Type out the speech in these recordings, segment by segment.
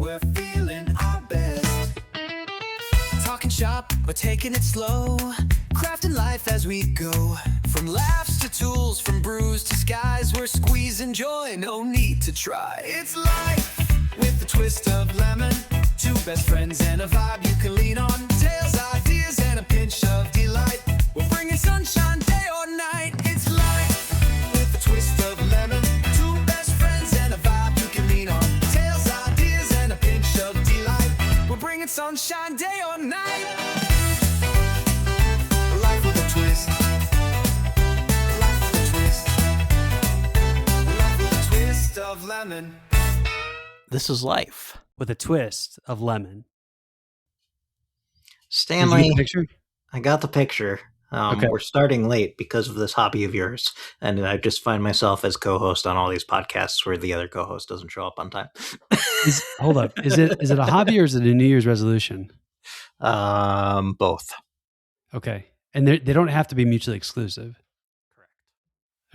we're feeling our best. Talking shop, but taking it slow. Crafting life as we go. From laughs to tools, from brews to skies, we're squeezing joy, no need to try. It's life with a twist of lemon. Two best friends and a vibe you can lean on. Tales, ideas, and a pinch of delight. We're bringing sunshine day or night. It's life with a twist of lemon. Two best friends and a vibe you can lean on. Tales, ideas, and a pinch of delight. We're bringing sunshine day or night. Life with a twist. Life with a twist. Life with a twist of lemon. This is life. With a twist of lemon. Stanley, Did you get the picture? I got the picture. Okay. We're starting late because of this hobby of yours, and I just find myself as co-host on all these podcasts where the other co-host doesn't show up on time. Hold up. Is it a hobby or is it a New Year's resolution? Both. Okay. And they don't have to be mutually exclusive. Correct.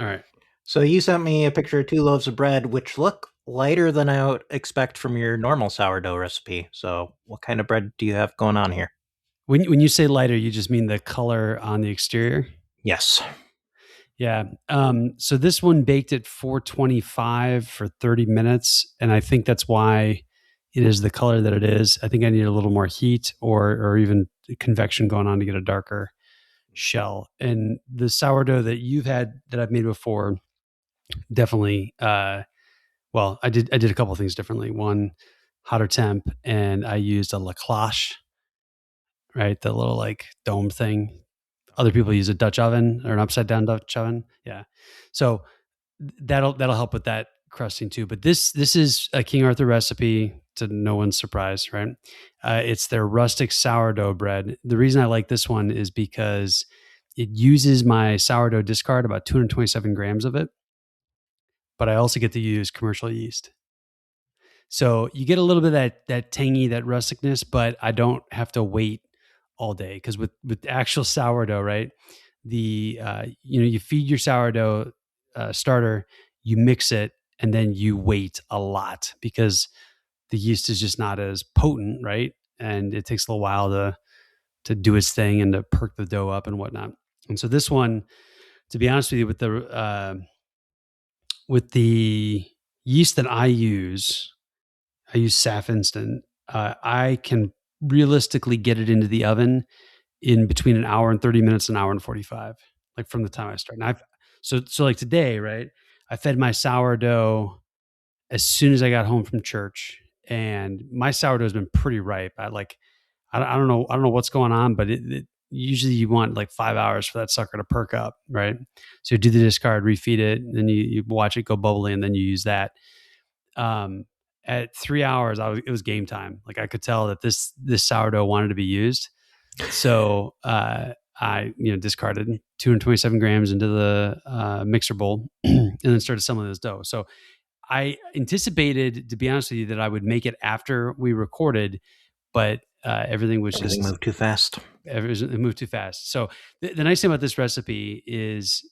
All right. So you sent me a picture of 2 loaves of bread, which look lighter than I would expect from your normal sourdough recipe. So what kind of bread do you have going on here? When you say lighter, you just mean the color on the exterior? Yes. Yeah. So this one baked at 425 for 30 minutes. And I think that's why it is the color that it is. I think I need a little more heat or even convection going on to get a darker shell. And the sourdough that you've had that I've made before, definitely, well, I did a couple of things differently. One, hotter temp, and I used a La Cloche, right? The little like dome thing. Other people use a Dutch oven or an upside down Dutch oven. Yeah. So that'll help with that crusting too. But this is a King Arthur recipe, to no one's surprise, right? It's their rustic sourdough bread. The reason I like this one is because it uses my sourdough discard, about 227 grams of it. But I also get to use commercial yeast. So you get a little bit of that tangy, that rusticness, but I don't have to wait all day. Because with actual sourdough, right? You feed your sourdough starter, you mix it, and then you wait a lot because the yeast is just not as potent, right? And it takes a little while to do its thing and to perk the dough up and whatnot. And so this one, to be honest with you, with the yeast that I use Saf Instant. I can realistically get it into the oven in between an hour and 30 minutes, an hour and 45, like from the time I start. And so like today, right? I fed my sourdough as soon as I got home from church, and my sourdough has been pretty ripe. I don't know what's going on, but it usually you want like 5 hours for that sucker to perk up, right? So you do the discard, refeed it, and then you watch it go bubbly, and then you use that. At 3 hours, it was game time. Like I could tell that this sourdough wanted to be used. So I discarded 227 grams into the mixer bowl and then started assembling this dough. So I anticipated, to be honest with you, that I would make it after we recorded, but everything moved too fast. It moved too fast. So the nice thing about this recipe is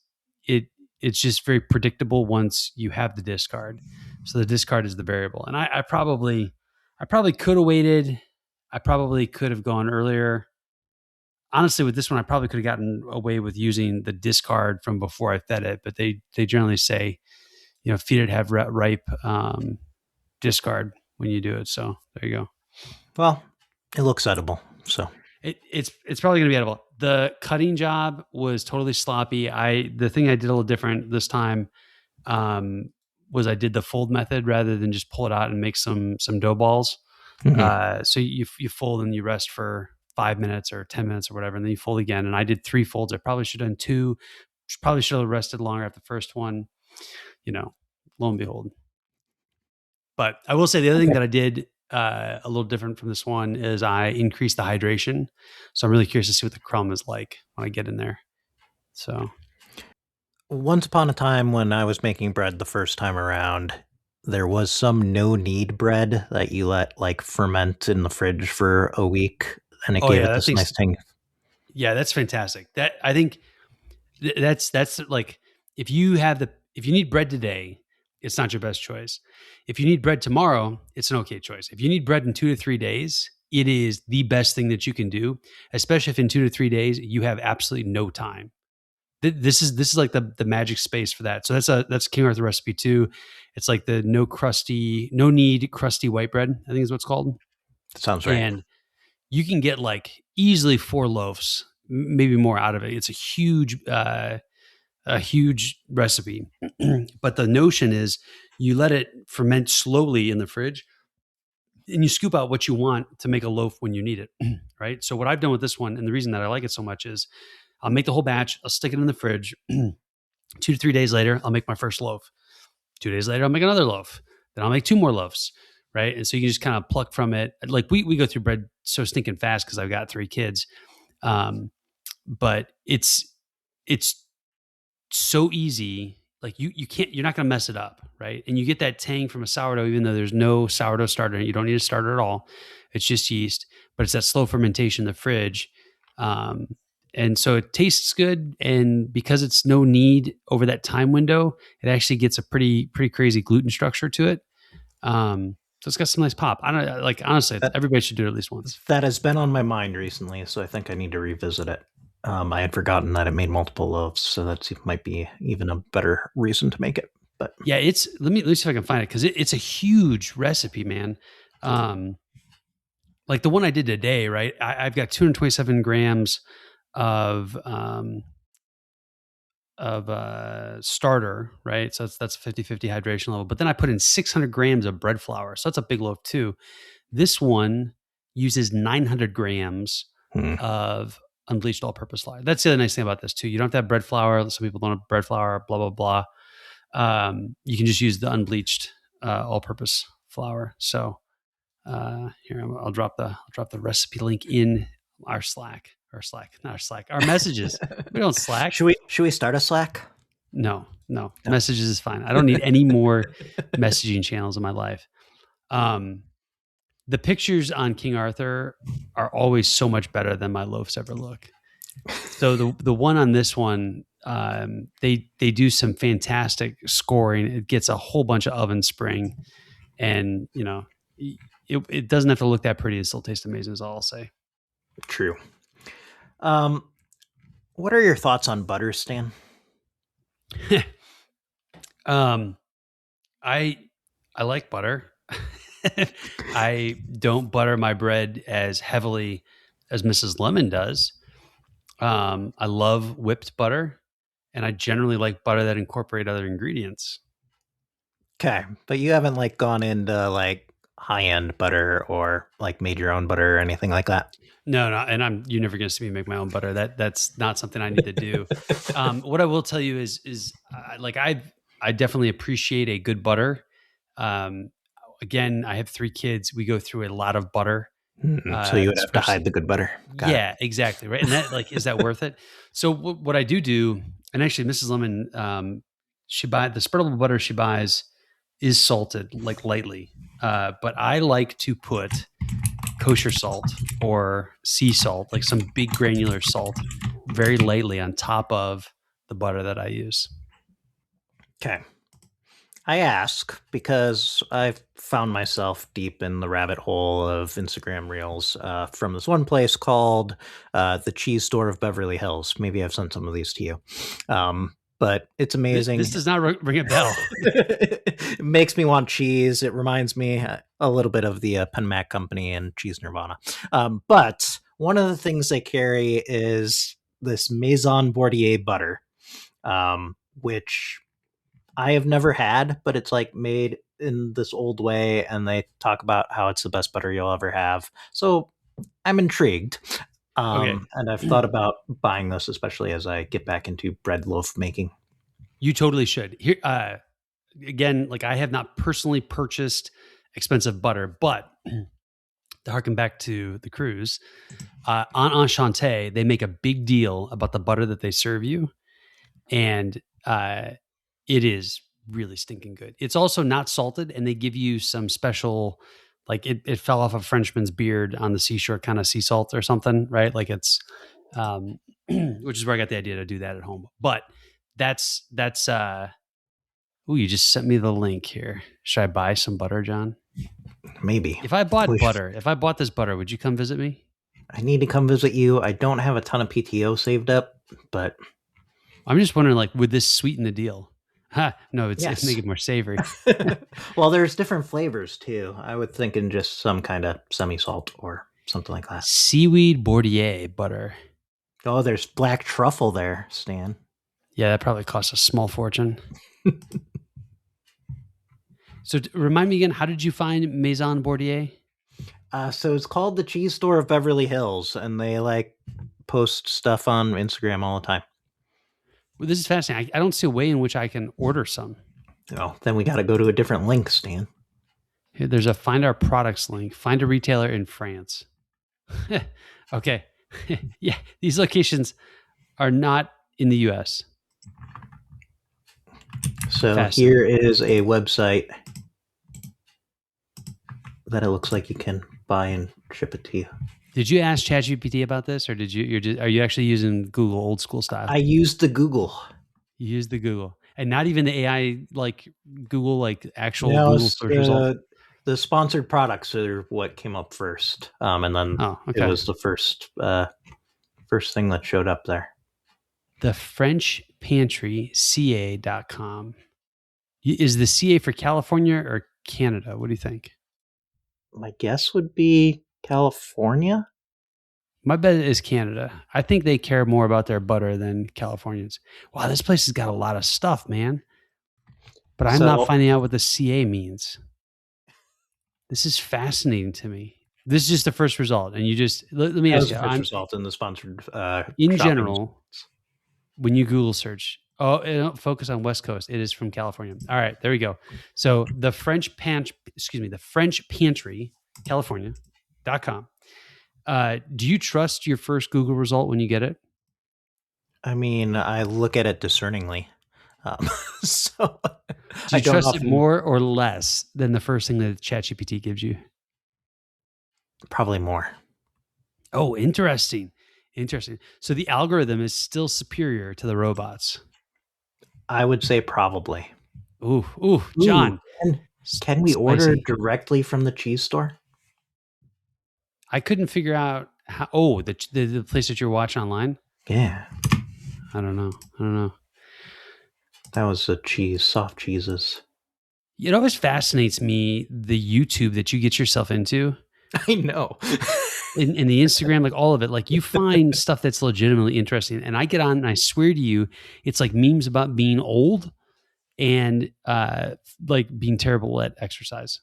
it's just very predictable once you have the discard. So the discard is the variable. And I probably could have waited. I probably could have gone earlier. Honestly, with this one, I probably could have gotten away with using the discard from before I fed it, but they generally say, feed it, have ripe discard when you do it. So there you go. Well, it looks edible. So it's probably going to be edible. The cutting job was totally sloppy. The thing I did a little different this time was I did the fold method rather than just pull it out and make some dough balls. Mm-hmm. So you fold and you rest for 5 minutes or 10 minutes or whatever, and then you fold again. And I did 3 folds. I probably should have done 2. Probably should have rested longer after the first one. Lo and behold. But I will say the other thing that I did a little different from this one is I increased the hydration. So I'm really curious to see what the crumb is like when I get in there. So once upon a time when I was making bread the first time around, there was some no-knead bread that you let ferment in the fridge for a week, and it gave it this nice thing. Yeah, that's fantastic. That I think that's like if you need bread today, it's not your best choice. If you need bread tomorrow, it's an okay choice. If you need bread in 2 to 3 days, it is the best thing that you can do, especially if in 2 to 3 days you have absolutely no time. This is like the magic space for that. So that's King Arthur recipe 2. It's like the no need crusty white bread, I think is what it's called. Sounds right. And you can get like easily 4 loaves, maybe more out of it. It's a huge recipe. But the notion is you let it ferment slowly in the fridge and you scoop out what you want to make a loaf when you need it. Right. So what I've done with this one, and the reason that I like it so much, is I'll make the whole batch, I'll stick it in the fridge. 2 to 3 days later, I'll make my first loaf. 2 days later, I'll make another loaf. Then I'll make 2 more loaves. Right. And so you can just kind of pluck from it. Like we go through bread so stinking fast because I've got 3 kids. But it's so easy. Like you're not going to mess it up. Right. And you get that tang from a sourdough, even though there's no sourdough starter in it. You don't need a starter at all. It's just yeast, but it's that slow fermentation in the fridge. And so it tastes good. And because it's no knead over that time window, it actually gets a pretty crazy gluten structure to it. So it's got some nice pop. I don't like, honestly, everybody should do it at least once. That has been on my mind recently, so I think I need to revisit it. I had forgotten that it made multiple loaves, so that might be even a better reason to make it. But yeah, let me see if I can find it, because it's a huge recipe, man. Like the one I did today, right? I've got 227 grams of starter, right? So that's 50-50 hydration level. But then I put in 600 grams of bread flour. So that's a big loaf too. This one uses 900 grams of unbleached all-purpose flour. That's the other nice thing about this too. You don't have to have bread flour. Some people don't have bread flour, blah, blah, blah. You can just use the unbleached all-purpose flour. So here, I'll drop the recipe link in our our messages. We don't Slack. Should we start a Slack? No. Messages is fine. I don't need any more messaging channels in my life. The pictures on King Arthur are always so much better than my loaves ever look. So the one on this one, they do some fantastic scoring. It gets a whole bunch of oven spring, and it doesn't have to look that pretty. It still tastes amazing, is all I'll say. True. What are your thoughts on butter, Stan? I like butter. I don't butter my bread as heavily as Mrs. Lemon does. I love whipped butter, and I generally like butter that incorporate other ingredients. Okay, but you haven't like gone into like high-end butter or like made your own butter or anything like that? No, and you're never going to see me make my own butter. That's not something I need to do. What I will tell you is like I definitely appreciate a good butter. Again, I have 3 kids. We go through a lot of butter. So you would have to hide the good butter. Got it. Exactly. Right. And that, like, is that worth it? So what I do, and actually Mrs. Lemon, she buys the spreadable butter she buys is salted, like lightly. But I like to put kosher salt or sea salt, like some big granular salt, very lightly on top of the butter that I use. Okay. I ask because I've found myself deep in the rabbit hole of Instagram Reels from this one place called the Cheese Store of Beverly Hills. Maybe I've sent some of these to you. But it's amazing. This does not ring a bell. It makes me want cheese. It reminds me a little bit of the Penn Mac Company and Cheese Nirvana. But one of the things they carry is this Maison Bordier butter, which I have never had, but it's like made in this old way, and they talk about how it's the best butter you'll ever have. So I'm intrigued. Okay. And I've thought about buying this, especially as I get back into bread loaf making. You totally should. Here, again, like I have not personally purchased expensive butter, but to harken back to the cruise, on Enchanté, they make a big deal about the butter that they serve you. And it is really stinking good. It's also not salted, and they give you some special, like it fell off a Frenchman's beard on the seashore kind of sea salt or something, right? Like it's, which is where I got the idea to do that at home. But that's Ooh, you just sent me the link here. Should I buy some butter, John? Maybe. If I bought We should- butter, if I bought this butter, would you come visit me? I need to come visit you. I don't have a ton of PTO saved up, but I'm just wondering, like, would this sweeten the deal? No, it's Yes. make it more savory. well, there's different flavors too. I would think in just some kind of semi-salt or something like that. Seaweed Bordier butter. Oh, there's black truffle there, Stan. Yeah, that probably costs a small fortune. So remind me again, how did you find Maison Bordier? So it's called the Cheese Store of Beverly Hills, and they like post stuff on Instagram all the time. Well, this is fascinating. I don't see a way in which I can order some. Oh, then we got to go to a different link, Stan. Here, there's a find our products link. Find a retailer in France. Okay. Yeah, these locations are not in the US. So here is a website that it looks like you can buy and ship it to you. Did you ask ChatGPT about this, or are you actually using Google old school style? I used the Google. You used the Google, and not even the AI like Google, like actual No, Google search result. The sponsored products are what came up first, and then it was the first thing that showed up there. The French Pantry CA.com. Is the CA for California or Canada? What do you think? My guess would be California. My bet is Canada. I think they care more about their butter than Californians. Wow, this place has got a lot of stuff, man. But I'm not finding out what the CA means. This is fascinating to me. This is just the first result, and you just let me ask you. First result in the sponsored. In general, when you Google search, focus on West Coast. It is from California. All right, there we go. So the French Pantry, California.com. Do you trust your first Google result when you get it? I mean, I look at it discerningly. So do you trust it more or less than the first thing that ChatGPT gives you? Probably more. Oh, interesting. So the algorithm is still superior to the robots. I would say probably. Ooh, John. Can we order directly from the cheese store? I couldn't figure out how. Oh, the place that you're watching online? Yeah. I don't know. That was soft cheeses. It always fascinates me, the YouTube that you get yourself into. I know. in the Instagram, like all of it, like you find stuff that's legitimately interesting. And I get on and I swear to you, it's like memes about being old and like being terrible at exercise.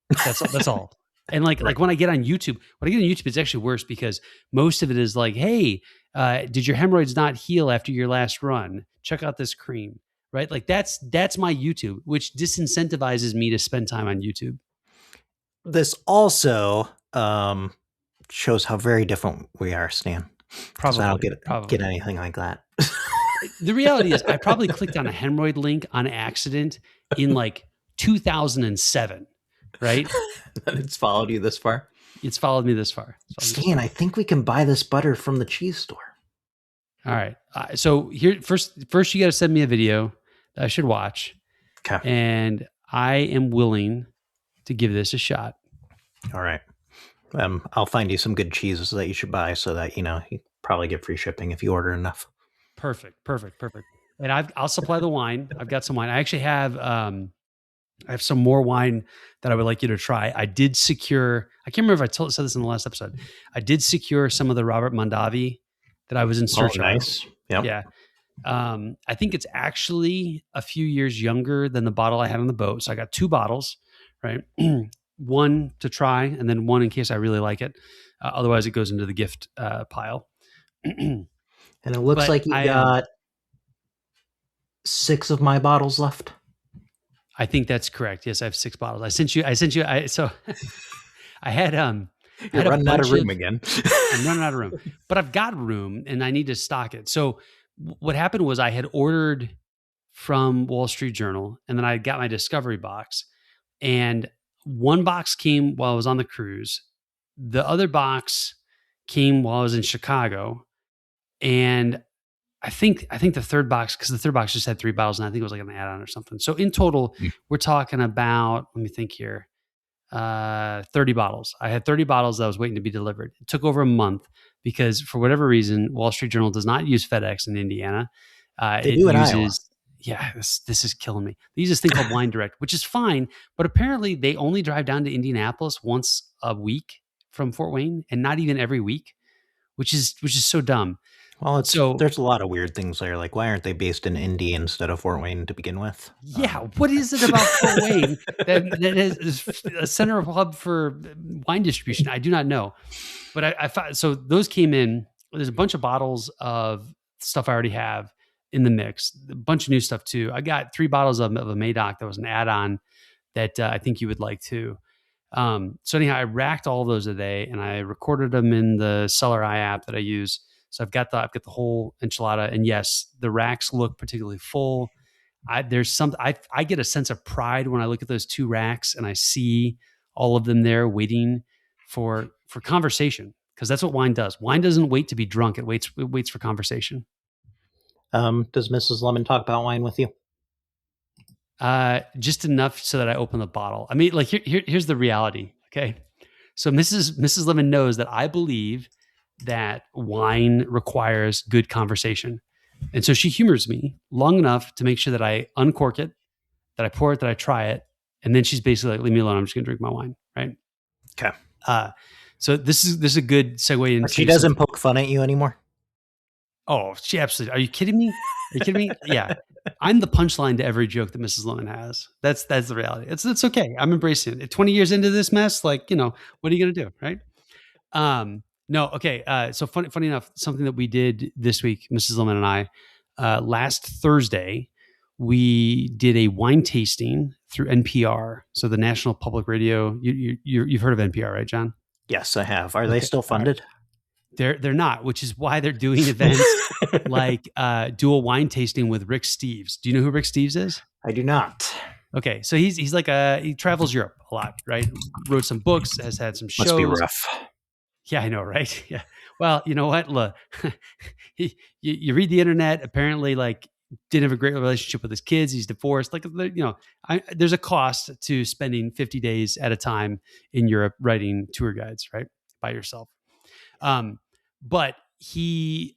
That's all. And like when I get on YouTube, it's actually worse because most of it is like, hey, did your hemorrhoids not heal after your last run? Check out this cream, right? Like that's my YouTube, which disincentivizes me to spend time on YouTube. This also shows how very different we are, Stan. Probably. I don't get anything like that. The reality is I probably clicked on a hemorrhoid link on accident in like 2007, right? And it's followed you this far? It's followed me this far. Stan, I think we can buy this butter from the cheese store. All right. So here, first you got to send me a video that I should watch. Okay. And I am willing to give this a shot. All right. I'll find you some good cheeses that you should buy so that, you probably get free shipping if you order enough. Perfect. And I'll supply the wine. I've got some wine. I actually have, I have some more wine that I would like you to try. I did secure, I can't remember if I said this in the last episode. I did secure some of the Robert Mondavi that I was in search of. Nice. Yep. Yeah. I think it's actually a few years younger than the bottle I had on the boat. So I got 2 bottles, right? One to try and then one in case I really like it. Otherwise it goes into the gift pile. And it looks like you got 6 of my bottles left. I think that's correct. Yes, I have 6 bottles. I sent you. So I had You're running out of room again. I'm running out of room, but I've got room and I need to stock it. So what happened was I had ordered from Wall Street Journal and then I got my Discovery box, and one box came while I was on the cruise. The other box came while I was in Chicago, and I think the third box, because the third box just had 3 bottles, and I think it was like an add-on or something. So in total, we're talking about, let me think here, 30 bottles. I had 30 bottles that I was waiting to be delivered. It took over a month because for whatever reason, Wall Street Journal does not use FedEx in Indiana. They do in Iowa. Yeah, this is killing me. They use this thing called Wine Direct, which is fine, but apparently they only drive down to Indianapolis once a week from Fort Wayne, and not even every week, which is so dumb. Well, there's a lot of weird things there. Like, why aren't they based in Indy instead of Fort Wayne to begin with? Yeah, what is it about Fort Wayne that is a center of hub for wine distribution? I do not know, but I found, so those came in. There's a bunch of bottles of stuff I already have in the mix, a bunch of new stuff too. I got 3 bottles of a Madoc that was an add-on that I think you would like too. So anyhow, I racked all those today and I recorded them in the Cellar Eye app that I use. So I've got the whole enchilada, and yes, the racks look particularly full. I get a sense of pride when I look at those 2 racks and I see all of them there waiting for conversation, because that's what wine does. Wine doesn't wait to be drunk; it waits for conversation. Does Mrs. Lemon talk about wine with you? Just enough so that I open the bottle. I mean, like here's the reality. Okay, so Mrs. Lemon knows that I believe that wine requires good conversation, and so she humors me long enough to make sure that I uncork it, that I pour it, that I try it, and then she's basically like, "Leave me alone. I'm just going to drink my wine." Right? Okay. So this is a good segue into. But she doesn't poke fun at you anymore. Oh, she absolutely. Are you kidding me? Are you kidding me? Yeah. I'm the punchline to every joke that Mrs. Lemon has. That's the reality. It's okay. I'm embracing it. 20 years into this mess, like, what are you going to do? Right. No. Okay. So funny enough, something that we did this week, Mrs. Lemon and I, last Thursday, we did a wine tasting through NPR. So the National Public Radio, you've heard of NPR, right, John? Yes, I have. Are they still funded? They're not, which is why they're doing events like do a wine tasting with Rick Steves. Do you know who Rick Steves is? I do not. Okay, so he's like he travels Europe a lot, right? Wrote some books, has had some shows. Must be rough. Yeah, I know, right? Yeah. Well, you know what? Look, you read the internet. Apparently, like, didn't have a great relationship with his kids. He's divorced. Like, there's a cost to spending 50 days at a time in Europe writing tour guides, right, by yourself. But he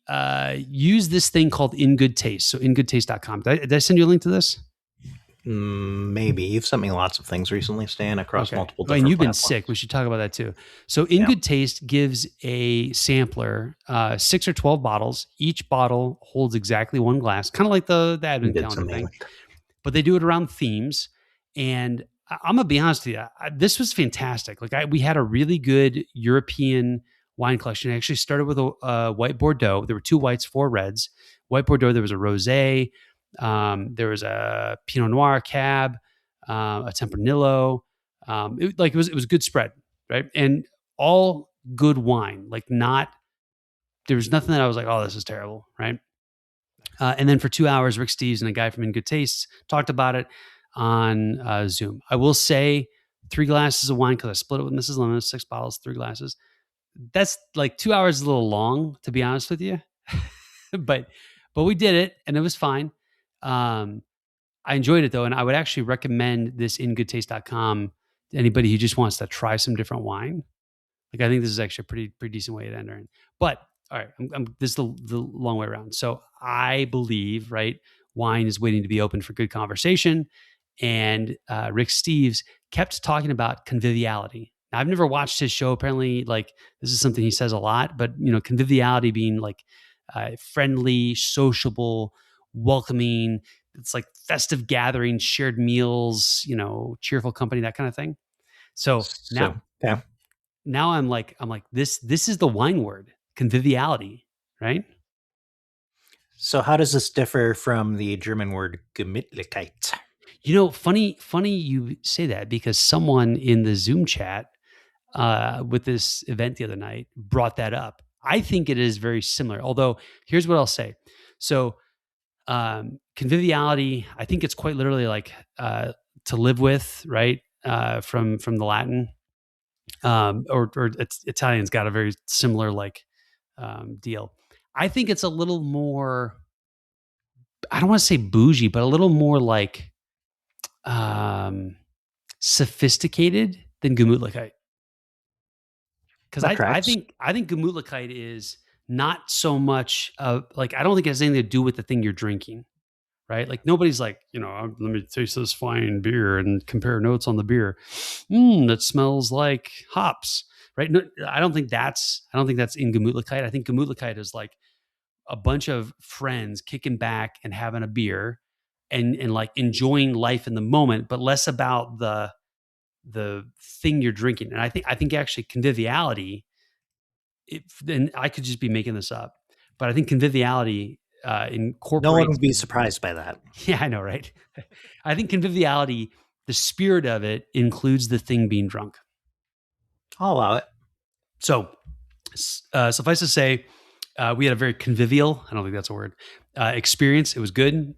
used this thing called In Good Taste. So ingoodtaste.com. Did I send you a link to this? Maybe. You've sent me lots of things recently, Stan, across multiple different and you've platforms. been sick. We should talk about that too. So In Good Taste gives a sampler 6 or 12 bottles. Each bottle holds exactly 1 glass, kind of like the Advent calendar thing. But they do it around themes. And I'm going to be honest with you, this was fantastic. Like, we had a really good European wine collection. I actually started with a white Bordeaux. There were 2 whites, 4 reds. White Bordeaux, there was a rosé. There was a Pinot Noir cab, a Tempranillo. It was a good spread, right? And all good wine. Like, there was nothing that I was like, oh, this is terrible, right? And then for 2 hours, Rick Steves and a guy from In Good Tastes talked about it on Zoom. I will say 3 glasses of wine, because I split it with Mrs. Lemon, 6 bottles, 3 glasses. That's like 2 hours is a little long, to be honest with you. but we did it and it was fine. I enjoyed it though. And I would actually recommend this ingoodtaste.com to anybody who just wants to try some different wine. Like, I think this is actually a pretty decent way to enter in. But all right, this is the long way around. So I believe, right, wine is waiting to be open for good conversation. And Rick Steves kept talking about conviviality. Now, I've never watched his show. Apparently, like, this is something he says a lot, but conviviality being like friendly, sociable, welcoming. It's like festive gatherings, shared meals, cheerful company, that kind of thing. So now I'm like, this is the wine word, conviviality, right? So how does this differ from the German word Gemütlichkeit? Funny you say that, because someone in the Zoom chat with this event the other night brought that up. I think it is very similar, although here's what I'll say. So conviviality, I think it's quite literally like to live with, right? From the Latin, or Italian's got a very similar deal. I think it's a little more I don't want to say bougie, but a little more like sophisticated than Gemütlichkeit. Because I think Gemütlichkeit is not so much like, I don't think it has anything to do with the thing you're drinking, right? Like nobody's like, let me taste this fine beer and compare notes on the beer. That smells like hops, right? No, I don't think that's in Gemütlichkeit. I think Gemütlichkeit is like a bunch of friends kicking back and having a beer and like enjoying life in the moment, but less about the thing you're drinking. And I think actually conviviality, and I could just be making this up, but I think conviviality incorporates. No one would be surprised by that. Yeah, I know, right? I think conviviality, the spirit of it, includes the thing being drunk. I'll allow it. So suffice to say, we had a very convivial, I don't think that's a word, experience. It was good.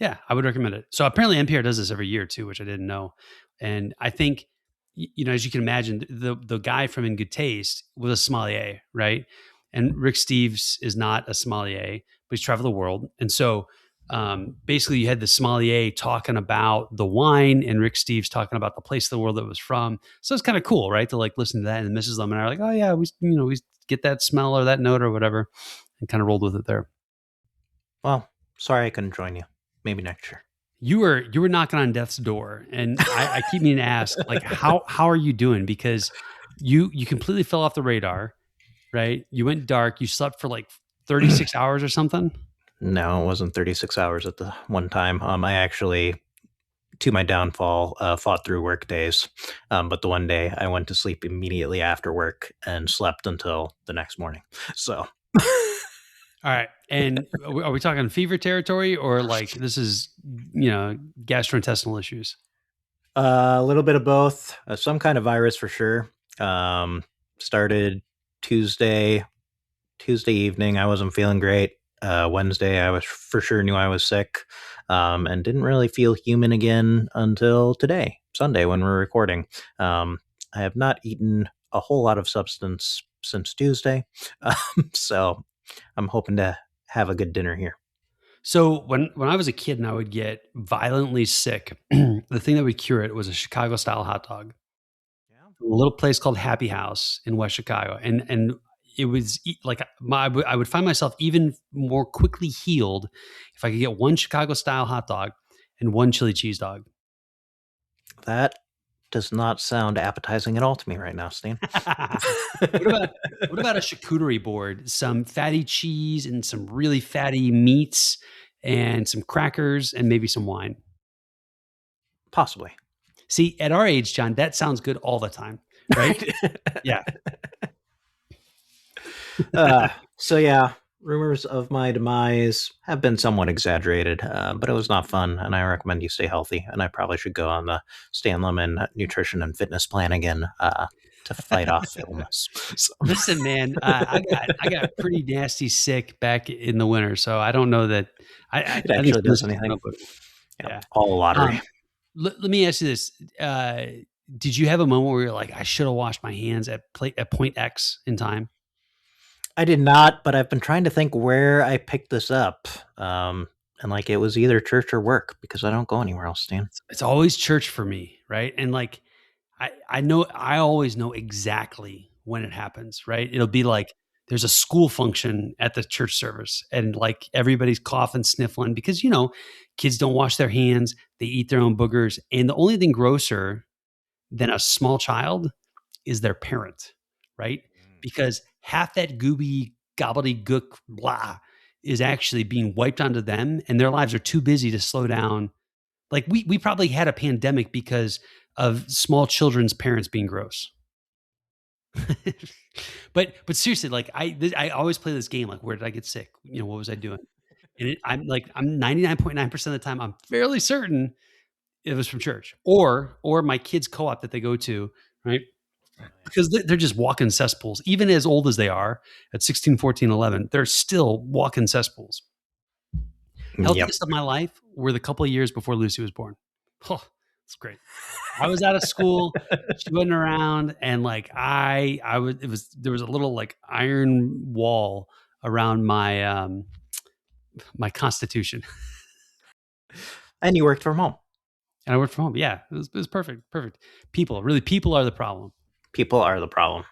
Yeah, I would recommend it. So apparently NPR does this every year too, which I didn't know. And I think, as you can imagine, the guy from In Good Taste was a sommelier, right? And Rick Steves is not a sommelier, but he's traveled the world. And so basically you had the sommelier talking about the wine and Rick Steves talking about the place of the world that it was from. So it's kind of cool, right? To like listen to that, and Mrs. Lemon and I are like, oh yeah, we get that smell or that note or whatever, and kind of rolled with it there. Well, sorry I couldn't join you. Maybe next year. You were knocking on death's door, and I keep meaning to ask, like, how are you doing? Because you completely fell off the radar, right? You went dark. You slept for like 36 hours or something. No, it wasn't 36 hours at the one time. I actually, to my downfall, fought through work days. But the one day I went to sleep immediately after work and slept until the next morning. So. All right. And are we talking fever territory, or like this is, gastrointestinal issues? A little bit of both. Some kind of virus for sure. Started Tuesday evening. I wasn't feeling great. Wednesday, I was for sure knew I was sick, and didn't really feel human again until today, Sunday, when we're recording. I have not eaten a whole lot of substance since Tuesday. So I'm hoping to have a good dinner here. So when I was a kid and I would get violently sick, the thing that would cure it was a Chicago style hot dog. Yeah. A little place called Happy House in West Chicago. And it was like I would find myself even more quickly healed if I could get one Chicago style hot dog and one chili cheese dog. That does not sound appetizing at all to me right now, Steen. What about a charcuterie board? Some fatty cheese and some really fatty meats and some crackers and maybe some wine. Possibly. See, at our age, John, that sounds good all the time, right? Yeah. So yeah, rumors of my demise have been somewhat exaggerated, but it was not fun, and I recommend you stay healthy. And I probably should go on the Stan Lemon nutrition and fitness plan again to fight off illness. So. Listen, man, I got pretty nasty sick back in the winter, so I don't know that it actually does anything. Yeah, all lottery. Let me ask you this: did you have a moment where you're like, I should have washed my hands at point X in time? I did not, but I've been trying to think where I picked this up. And like it was either church or work, because I don't go anywhere else, Stan. It's always church for me, right? And like I always know exactly when it happens, right? It'll be like there's a school function at the church service, and like everybody's coughing, sniffling because kids don't wash their hands, they eat their own boogers, and the only thing grosser than a small child is their parent, right? Because half that gooby gobbledygook blah is actually being wiped onto them, and their lives are too busy to slow down. Like we probably had a pandemic because of small children's parents being gross. but seriously, like I always play this game. Like, where did I get sick? What was I doing? And I'm 99.9% of the time, I'm fairly certain it was from church or my kids' co-op that they go to, right? Because they're just walking cesspools. Even as old as they are, at 16, 14, 11, they're still walking cesspools. Healthiest of my life were the couple of years before Lucy was born. Oh, it's great. I was out of school, she wasn't around, and like there was a little like iron wall around my my constitution. And you worked from home. And I worked from home. Yeah, it was perfect. People are the problem. People are the problem.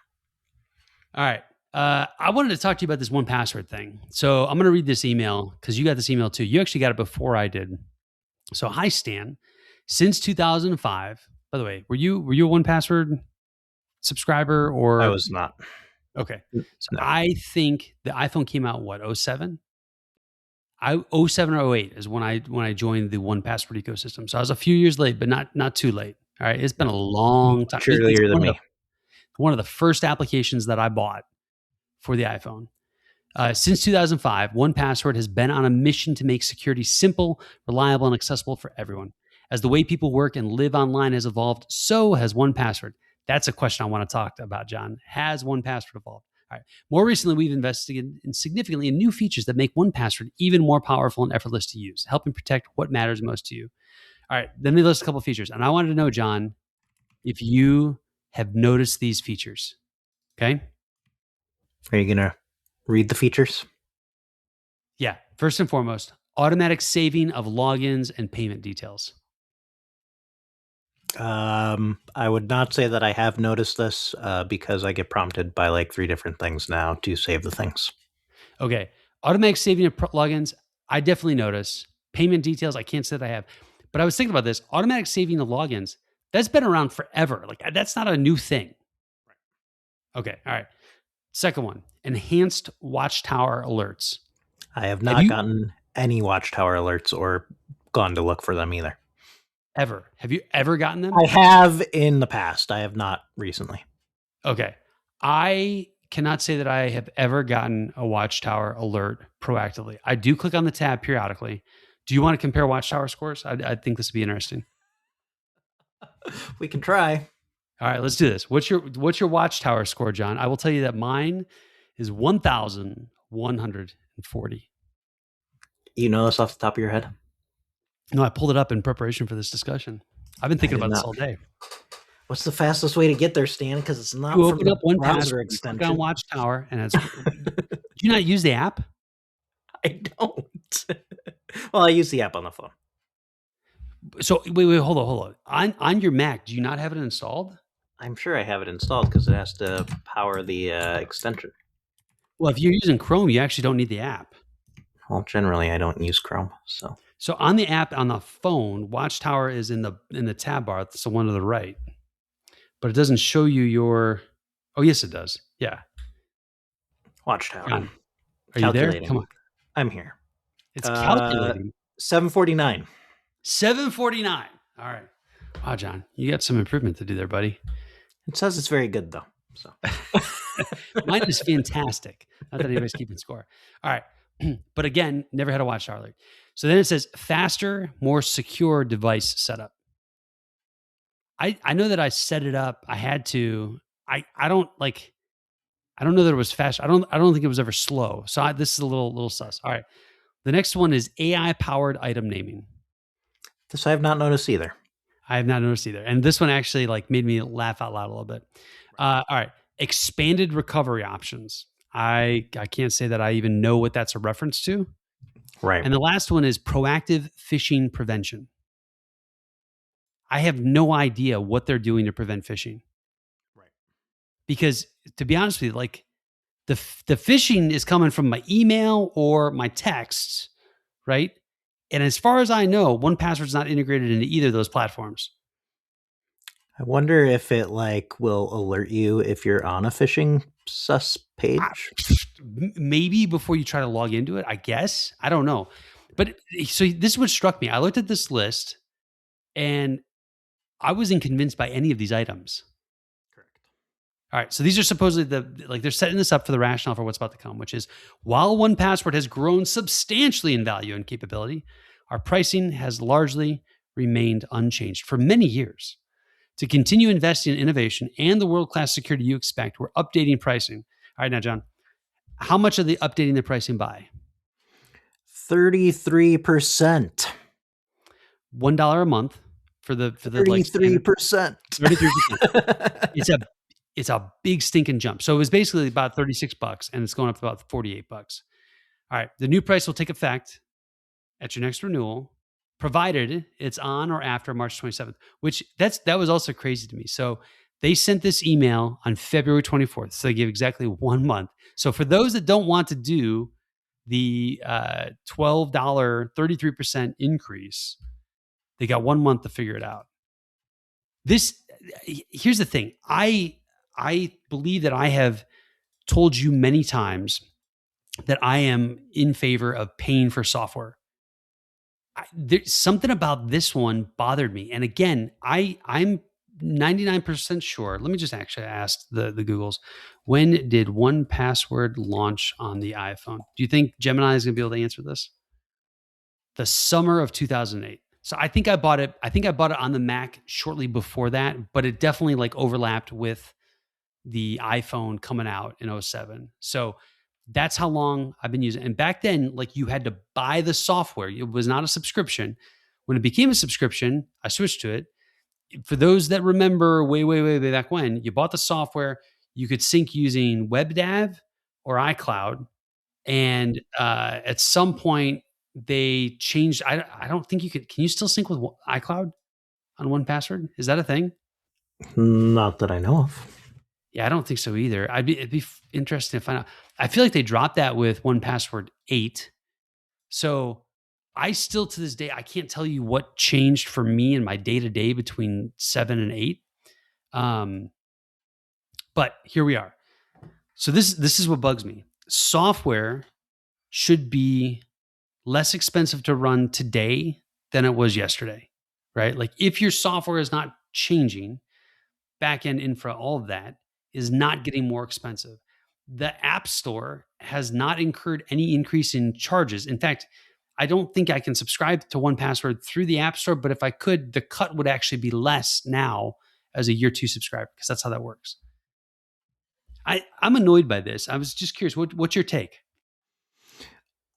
All right. I wanted to talk to you about this 1Password thing. So I'm going to read this email because you got this email too. You actually got it before I did. So hi, Stan. Since 2005, by the way, were you a 1Password subscriber or? I was not. Okay. So No. I think the iPhone came out, what, 07? 07 or 08 is when I joined the 1Password ecosystem. So I was a few years late, but not too late. All right. It's been a long time. Much earlier than me. One of the first applications that I bought for the iPhone. Since 2005, 1Password has been on a mission to make security simple, reliable, and accessible for everyone. As the way people work and live online has evolved, so has 1Password. That's a question I want to talk about, John. Has 1Password evolved? All right. More recently, we've invested significantly in new features that make 1Password even more powerful and effortless to use, helping protect what matters most to you. All right. Then they list a couple of features. And I wanted to know, John, if you have noticed these features. Okay. Are you going to read the features? Yeah. First and foremost, automatic saving of logins and payment details. I would not say that I have noticed this because I get prompted by like 3 different things now to save the things. Okay. Automatic saving of logins, I definitely notice. Payment details, I can't say that I have. But I was thinking about this. Automatic saving of logins, that's been around forever. Like, that's not a new thing. Okay. All right. Second one, enhanced watchtower alerts. I have not gotten any watchtower alerts or gone to look for them either. Ever. Have you ever gotten them? I have in the past. I have not recently. Okay. I cannot say that I have ever gotten a watchtower alert proactively. I do click on the tab periodically. Do you want to compare watchtower scores? I think this would be interesting. We can try. All right, let's do this. What's your watchtower score, John? I will tell you that mine is 1,140. You know this off the top of your head? No, I pulled it up in preparation for this discussion. I've been thinking about this all day. What's the fastest way to get there, Stan? Because it's not You from open the up browser 1Password, extension. click on Watchtower, and it's. Do you not use the app? I don't. Well, I use the app on the phone. So wait, hold on. On your Mac, do you not have it installed? I'm sure I have it installed because it has to power the extension. Well, if you're using Chrome, you actually don't need the app. Well, generally, I don't use Chrome, so. So on the app on the phone, Watchtower is in the tab bar. It's the one to the right, but it doesn't show you your. Oh, yes, it does. Yeah. Watchtower. John, are you there? Come on. I'm here. It's calculating. 749. 749. All right. Wow, John, you got some improvement to do there, buddy. It says it's very good though. So mine is fantastic. Not that anybody's keeping score. All right. But again, never had a Watchtower alert. So then it says faster, more secure device setup. I know that I set it up. I had to. I don't know that it was fast. I don't think it was ever slow. So this is a little sus. All right. The next one is AI powered item naming. This I have not noticed either. I have not noticed either. And this one actually made me laugh out loud a little bit. All right. Expanded recovery options. I can't say that I even know what that's a reference to. Right. And the last one is proactive phishing prevention. I have no idea what they're doing to prevent phishing. Right. Because to be honest with you, the phishing is coming from my email or my texts, right? And as far as I know, 1Password's not integrated into either of those platforms. I wonder if it will alert you if you're on a phishing sus page. Maybe before you try to log into it, I guess. I don't know. But so this is what struck me. I looked at this list and I wasn't convinced by any of these items. Correct. All right. So these are supposedly they're setting this up for the rationale for what's about to come, which is while 1Password has grown substantially in value and capability, our pricing has largely remained unchanged for many years. To continue investing in innovation and the world-class security you expect, we're updating pricing. All right, now, John, how much are they updating the pricing by? 33%. $1 a month for the 33%. 33%. It's a big stinking jump. So it was basically about $36 and it's going up to about $48. All right. The new price will take effect at your next renewal, provided it's on or after March 27th, which that was also crazy to me. So they sent this email on February 24th. So they give exactly 1 month. So for those that don't want to do the $12 33% increase, they got 1 month to figure it out. Here's the thing. I believe that I have told you many times that I am in favor of paying for software. There's something about this one bothered me. And again, I'm 99% sure. Let me just actually ask the Googles. When did 1Password launch on the iPhone? Do you think Gemini is going to be able to answer this? The summer of 2008. So I think I bought it on the Mac shortly before that, but it definitely like overlapped with the iPhone coming out in 2007. So that's how long I've been using it. And back then, like you had to buy the software. It was not a subscription. When it became a subscription, I switched to it. For those that remember way back when, you bought the software, you could sync using WebDAV or iCloud. And at some point, they changed. I don't think you could. Can you still sync with iCloud on 1Password? Is that a thing? Not that I know of. Yeah, I don't think so either. It'd be interesting to find out. I feel like they dropped that with 1Password 8. So I still, to this day, I can't tell you what changed for me in my day-to-day between 7 and 8. But here we are. So this is what bugs me. Software should be less expensive to run today than it was yesterday, right? Like if your software is not changing, back-end infra, all of that is not getting more expensive. The App Store has not incurred any increase in charges. In fact, I don't think I can subscribe to 1Password through the App Store, but if I could, the cut would actually be less now as a year 2 subscriber, because that's how that works. I'm annoyed by this. I was just curious, what's your take?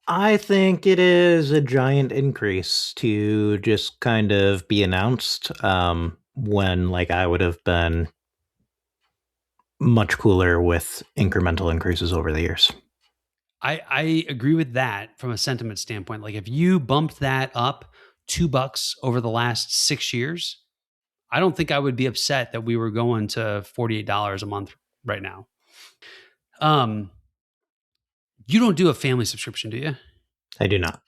I think it is a giant increase to just kind of be announced when like I would have been much cooler with incremental increases over the years. I agree with that from a sentiment standpoint. Like if you bumped that up $2 over the last 6 years, I don't think I would be upset that we were going to $48 a month right now. You don't do a family subscription, do you? I do not.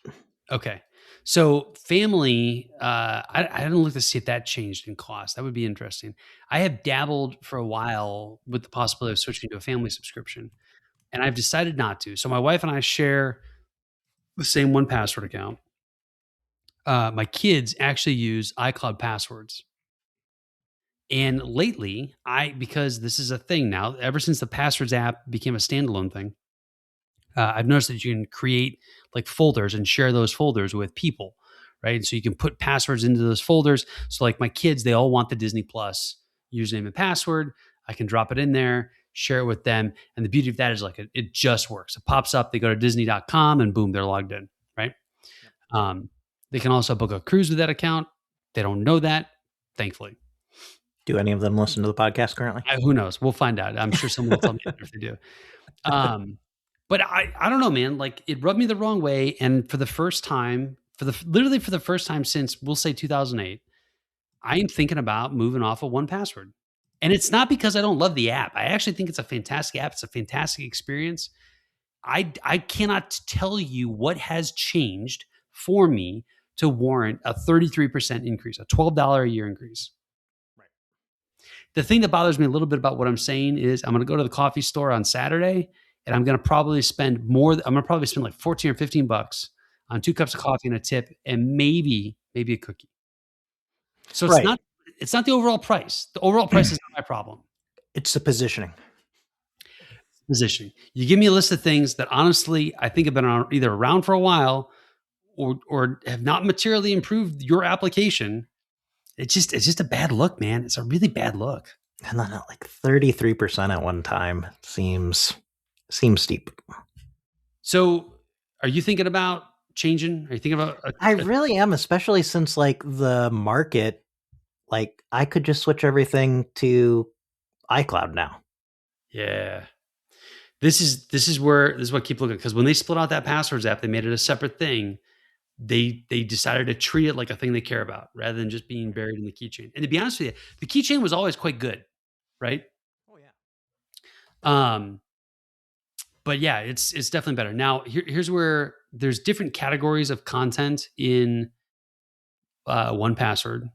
Okay. So family, I didn't look to see if that changed in cost. That would be interesting. I have dabbled for a while with the possibility of switching to a family subscription, and I've decided not to. So my wife and I share the same 1Password account. My kids actually use iCloud passwords. And lately, because this is a thing now, ever since the Passwords app became a standalone thing, I've noticed that you can create like folders and share those folders with people, right? And so you can put passwords into those folders. So like my kids, they all want the Disney Plus username and password. I can drop it in there, share it with them. And the beauty of that is like it just works. It pops up, they go to Disney.com and boom, they're logged in, right? They can also book a cruise with that account. They don't know that, thankfully. Do any of them listen to the podcast currently? Who knows? We'll find out. I'm sure someone will tell me if they do. But I don't know, man. Like it rubbed me the wrong way. And for the first time, literally for the first time since we'll say 2008, I am thinking about moving off of 1Password. And it's not because I don't love the app. I actually think it's a fantastic app. It's a fantastic experience. I cannot tell you what has changed for me to warrant a 33% increase, a $12 a year increase. Right. The thing that bothers me a little bit about what I'm saying is I'm going to go to the coffee store on Saturday and I'm going to probably spend more. I'm going to probably spend like 14 or 15 bucks on 2 cups of coffee and a tip and maybe a cookie. So it's not the overall price. The overall price is not my problem. It's the positioning. Positioning. You give me a list of things that honestly I think have been either around for a while or have not materially improved your application. It's just a bad look, man. It's a really bad look. And then at like 33% at one time seems steep. So are you thinking about changing? Are you thinking about I really am, especially since like the market, like I could just switch everything to iCloud now. Yeah. this is what I keep looking, because when they split out that passwords app, they made it a separate thing. They decided to treat it like a thing they care about rather than just being buried in the keychain. And to be honest with you, the keychain was always quite good, right? Oh yeah. But yeah, it's definitely better. Now, here's where there's different categories of content in 1Password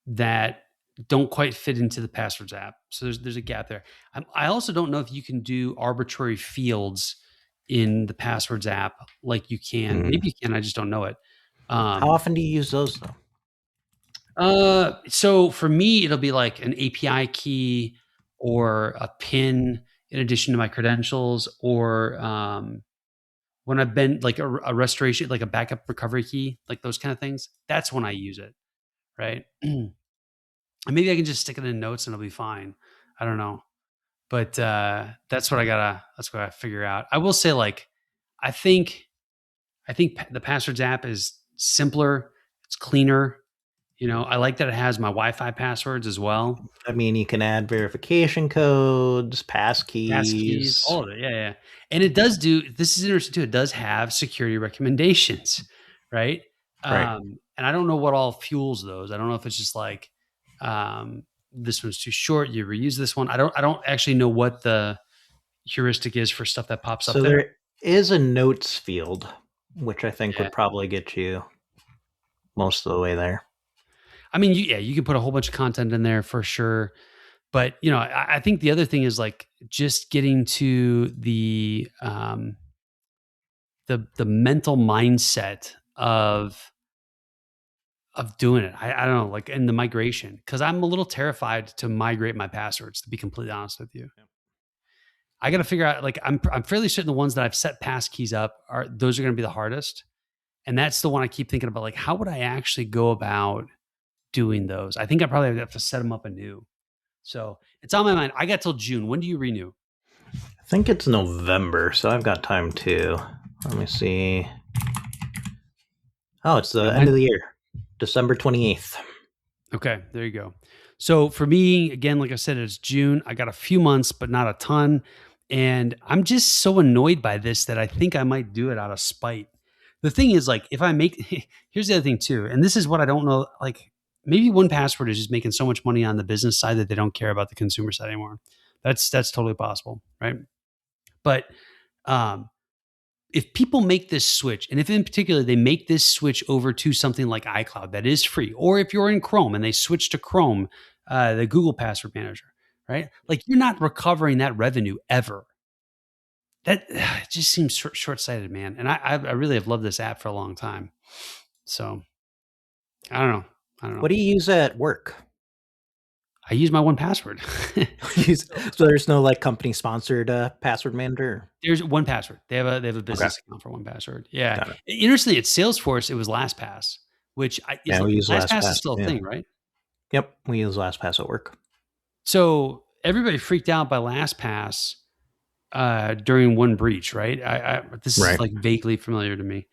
that don't quite fit into the passwords app. So there's a gap there. I also don't know if you can do arbitrary fields in the passwords app like you can. Maybe you can. I just don't know it. How often do you use those though? So for me, it'll be like an API key or a PIN in addition to my credentials, or when I've been like a restoration, like a backup recovery key, like those kind of things. That's when I use it, right? And maybe I can just stick it in notes and it'll be fine. I don't know, but that's what I gotta figure out. I will say, like, I think the passwords app is simpler. It's cleaner. I like that it has my Wi-Fi passwords as well. I mean, you can add verification codes, passkeys, all of it. Yeah. And it does this is interesting too. It does have security recommendations, right? Right. And I don't know what all fuels those. I don't know if it's just like, this one's too short, you reuse this one. I don't actually know what the heuristic is for stuff that pops up there. So there is a notes field, which I think would probably get you most of the way there. I mean, you can put a whole bunch of content in there for sure. But, I think the other thing is like just getting to the mental mindset of doing it. I don't know, like in the migration, because I'm a little terrified to migrate my passwords, to be completely honest with you. I got to figure out, like, I'm fairly certain the ones that I've set passkeys up those are going to be the hardest. And that's the one I keep thinking about, like, how would I actually go about doing those? I think I probably have to set them up anew. So it's on my mind. I got till June. When do you renew? I think it's November, so I've got time too. Let me see. Oh, it's the end of the year, December 28th. Okay, there you go. So for me, again, like I said, it's June. I got a few months, but not a ton. And I'm just so annoyed by this that I think I might do it out of spite. The thing is, like, if I make, here's the other thing too, and this is what I don't know, like, maybe 1Password is just making so much money on the business side that they don't care about the consumer side anymore. That's totally possible, right? But if people make this switch, and if in particular they make this switch over to something like iCloud that is free, or if you're in Chrome and they switch to Chrome, the Google Password Manager, right? Like, you're not recovering that revenue ever. That just seems short-sighted, man. And I really have loved this app for a long time. So I don't know. What do you use at work? I use my 1Password. So there's no like company sponsored password manager? There's 1Password. They have a business account for 1Password. Yeah. Interestingly, at Salesforce, it was LastPass, which we use LastPass is still a thing, right? Yep, we use LastPass at work. So everybody freaked out by LastPass during one breach, right? This is like vaguely familiar to me.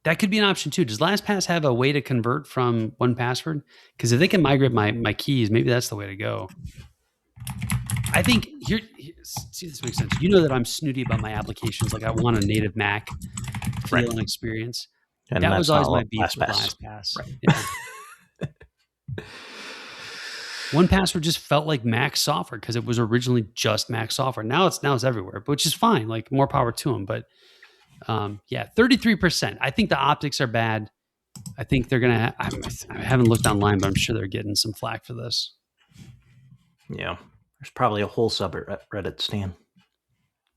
That could be an option too. Does LastPass have a way to convert from 1Password? Because if they can migrate my keys, maybe that's the way to go. I think see if this makes sense. You know that I'm snooty about my applications. Like, I want a native Mac feel and experience. And that was always my beef with LastPass. Right. Yeah. 1Password just felt like Mac software because it was originally just Mac software. Now it's everywhere, which is fine. Like, more power to them. But 33%. I think the optics are bad. I think they're gonna. I haven't looked online, but I'm sure they're getting some flack for this. Yeah, there's probably a whole subreddit stand.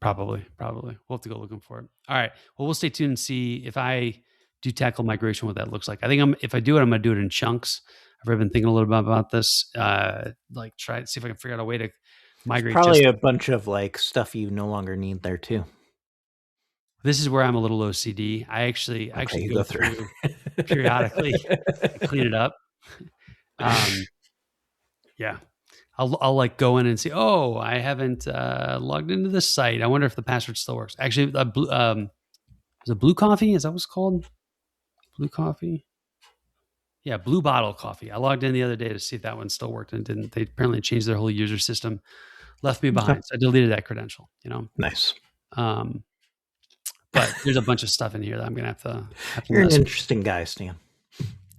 Probably. We'll have to go looking for it. All right. Well, we'll stay tuned and see if I do tackle migration, what that looks like. I think if I do it, I'm gonna do it in chunks. I've already been thinking a little bit about this. Like, try to see if I can figure out a way to migrate. There's probably a bunch of like stuff you no longer need there too. This is where I'm a little OCD. I actually go through periodically, clean it up. Yeah, I'll like go in and see. Oh, I haven't logged into this site. I wonder if the password still works. Actually, is it Blue Coffee? Is that what it's called? Blue Coffee. Yeah, Blue Bottle Coffee. I logged in the other day to see if that one still worked, and it didn't. They apparently changed their whole user system left me behind. So I deleted that credential, Nice. But there's a bunch of stuff in here that I'm going to have to You're an mess with. interesting guy, Stan.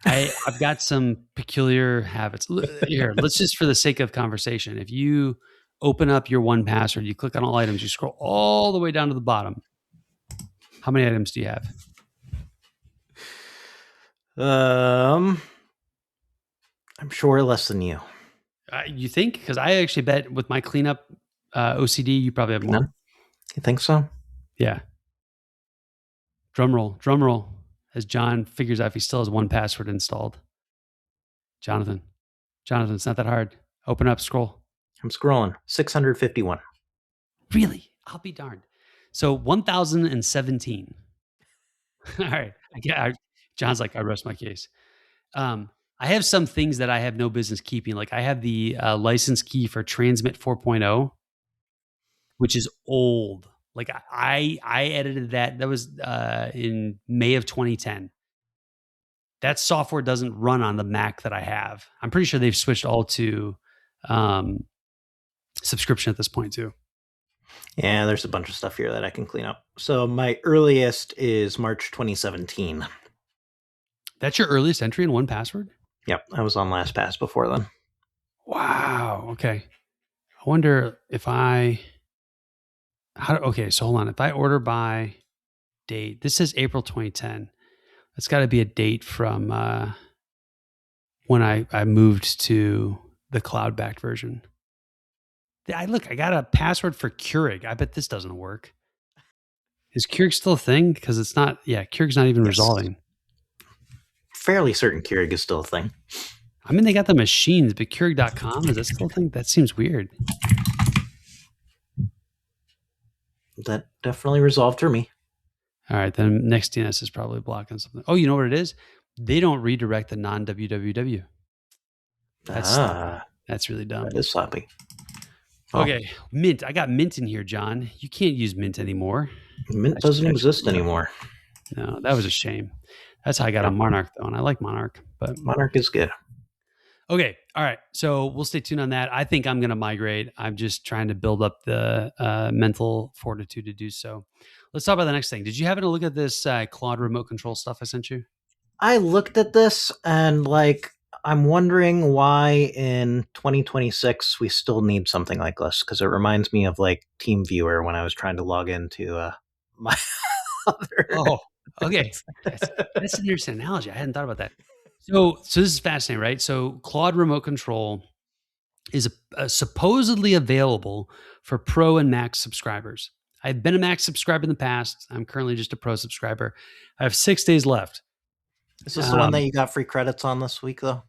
I've got some peculiar habits. Here, let's just, for the sake of conversation, if you open up your 1Password, you click on all items, you scroll all the way down to the bottom. How many items do you have? I'm sure less than you. You think? Because I actually bet with my cleanup OCD, you probably have more. No? You think so? Yeah. Drum roll, as John figures out if he still has 1Password installed. Jonathan, it's not that hard. Open up, scroll. I'm scrolling. 651. Really? I'll be darned. So 1017. All right. John's like, I rest my case. I have some things that I have no business keeping. Like I have the license key for Transmit 4.0, which is old. Like I edited that. That was in May of 2010. That software doesn't run on the Mac that I have. I'm pretty sure they've switched all to subscription at this point too. Yeah, there's a bunch of stuff here that I can clean up. So my earliest is March 2017. That's your earliest entry in 1Password? Yep, I was on LastPass before then. Wow. Okay. I wonder if okay, so hold on. If I order by date, this says April 2010. It's got to be a date from when I moved to the cloud-backed version. I got a password for Keurig. I bet this doesn't work. Is Keurig still a thing? Because it's not. Yeah, Keurig's not even resolving. Fairly certain Keurig is still a thing. I mean, they got the machines, but Keurig.com, is that still a thing? That seems weird. That definitely resolved for me. All right, then next DNS is probably blocking something. Oh, you know what it is? They don't redirect the non-www. That's really dumb. That is sloppy. Okay, Mint. I got Mint in here, John. You can't use Mint anymore. Mint doesn't exist anymore. No, that was a shame. That's how I got on Monarch, though, and I like Monarch. But Monarch is good. Okay, all right. So we'll stay tuned on that. I think I'm going to migrate. I'm just trying to build up the mental fortitude to do so. Let's talk about the next thing. Did you happen to look at this Claude Remote Control stuff I sent you? I looked at this and I'm wondering why in 2026 we still need something like this, because it reminds me of TeamViewer when I was trying to log into my other. Oh, okay. That's an interesting analogy. I hadn't thought about that. So this is fascinating, right? So Claude Remote Control is supposedly available for Pro and Max subscribers. I've been a Max subscriber in the past. I'm currently just a Pro subscriber. I have 6 days left. Is this the one that you got free credits on this week, though?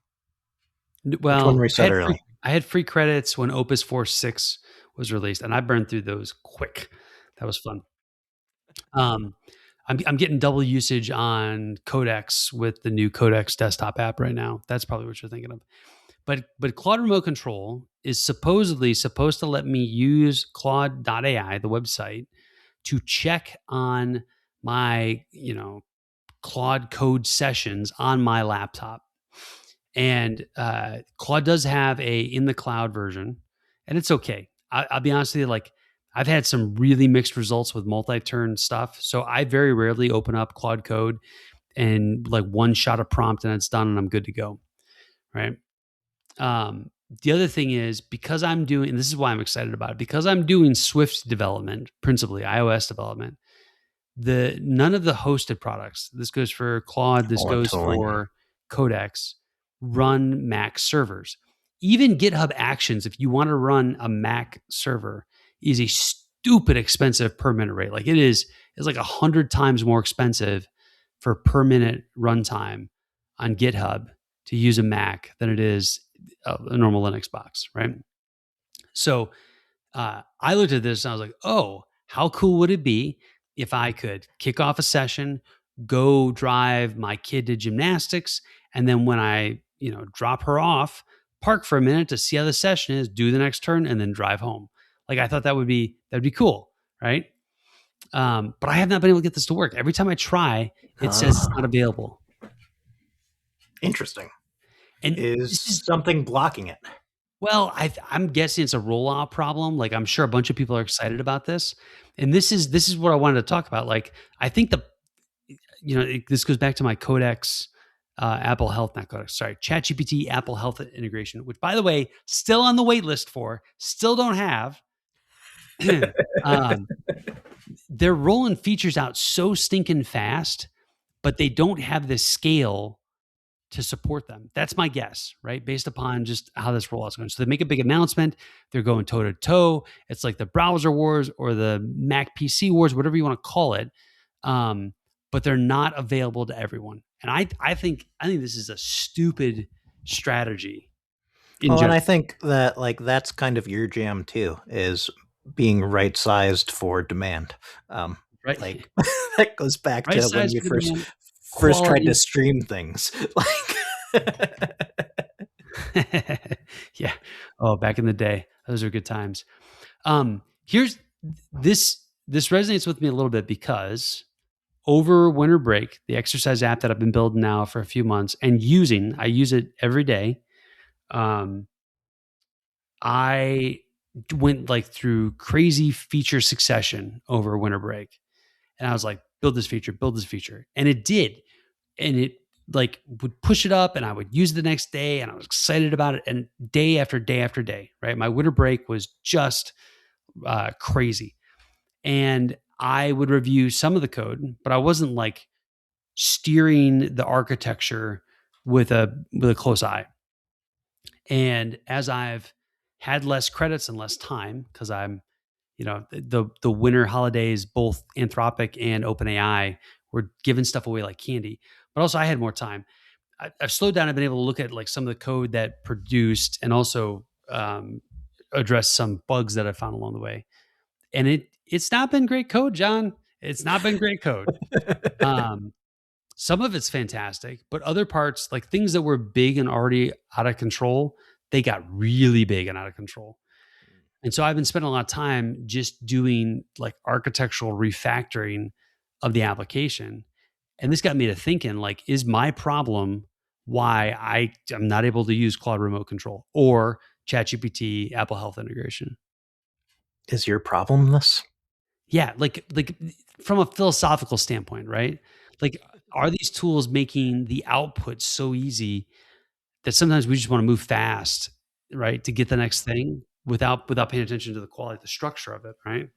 Well, Which one reset early? I had free credits when Opus 4.6 was released, and I burned through those quick. That was fun. I'm getting double usage on Codex with the new Codex desktop app right now. That's probably what you're thinking of. But Claude Remote Control is supposedly supposed to let me use Claude.ai, the website, to check on my, Claude code sessions on my laptop. And Claude does have a in the cloud version, and it's okay. I'll be honest with you, I've had some really mixed results with multi-turn stuff. So I very rarely open up Claude Code and one shot a prompt and it's done and I'm good to go. Right. The other thing is, because I'm doing, and this is why I'm excited about it, because I'm doing Swift development, principally iOS development, none of the hosted products, this goes for Claude, this goes for Codex, run Mac servers. Even GitHub Actions, if you want to run a Mac server, is a stupid expensive per minute rate. It's 100 times more expensive for per minute runtime on GitHub to use a Mac than it is a normal Linux box, right? So I looked at this and I was like, oh, how cool would it be if I could kick off a session, go drive my kid to gymnastics, and then when I drop her off, park for a minute to see how the session is, do the next turn, and then drive home. I thought that'd be cool, right? But I have not been able to get this to work. Every time I try, it says it's not available. Interesting. And is something blocking it? Well, I'm guessing it's a rollout problem. Like, I'm sure a bunch of people are excited about this, and this is what I wanted to talk about. Like, I think this goes back to my Codex, Apple Health, not Codex, sorry, ChatGPT, Apple Health integration, which, by the way, still on the wait list for, still don't have. um, they're rolling features out so stinking fast, but they don't have the scale to support them. That's my guess, right? Based upon just how this rollout's going. So they make a big announcement. They're going toe to toe. It's like the browser wars or the Mac PC wars, whatever you want to call it. But they're not available to everyone. And I think this is a stupid strategy in Well, and general. I think that like that's kind of your jam too, is being right sized for demand. Right? Like that goes back Right to when size you for first demand, tried to quality. stream things. Like Yeah. Oh, back in the day, those are good times. Here's this resonates with me a little bit because over winter break, the exercise app that I've been building now for a few months and I use it every day. Um, I went like through crazy feature succession over winter break. And I was like, build this feature. And it did. And it like would push it up and I would use it the next day and I was excited about it. And day after day after day, right? My winter break was just crazy. And I would review some of the code, but I wasn't like steering the architecture with a close eye. And as I've had less credits and less time, because I'm, the winter holidays, both Anthropic and OpenAI were giving stuff away like candy. But also I had more time. I've slowed down. I've been able to look at like some of the code that produced and also address some bugs that I found along the way. And it's not been great code, John. It's not been great code. Some of it's fantastic, but other parts, like things that were big and already out of control, they got really big and out of control. And so I've been spending a lot of time just doing like architectural refactoring of the application. And this got me to thinking, like, is my problem why I am not able to use Claude Remote Control or ChatGPT, Apple Health integration? is your problem this? Yeah, like from a philosophical standpoint, right? Like, are these tools making the output so easy that sometimes we just want to move fast, right, to get the next thing without paying attention to the quality, the structure of it, right?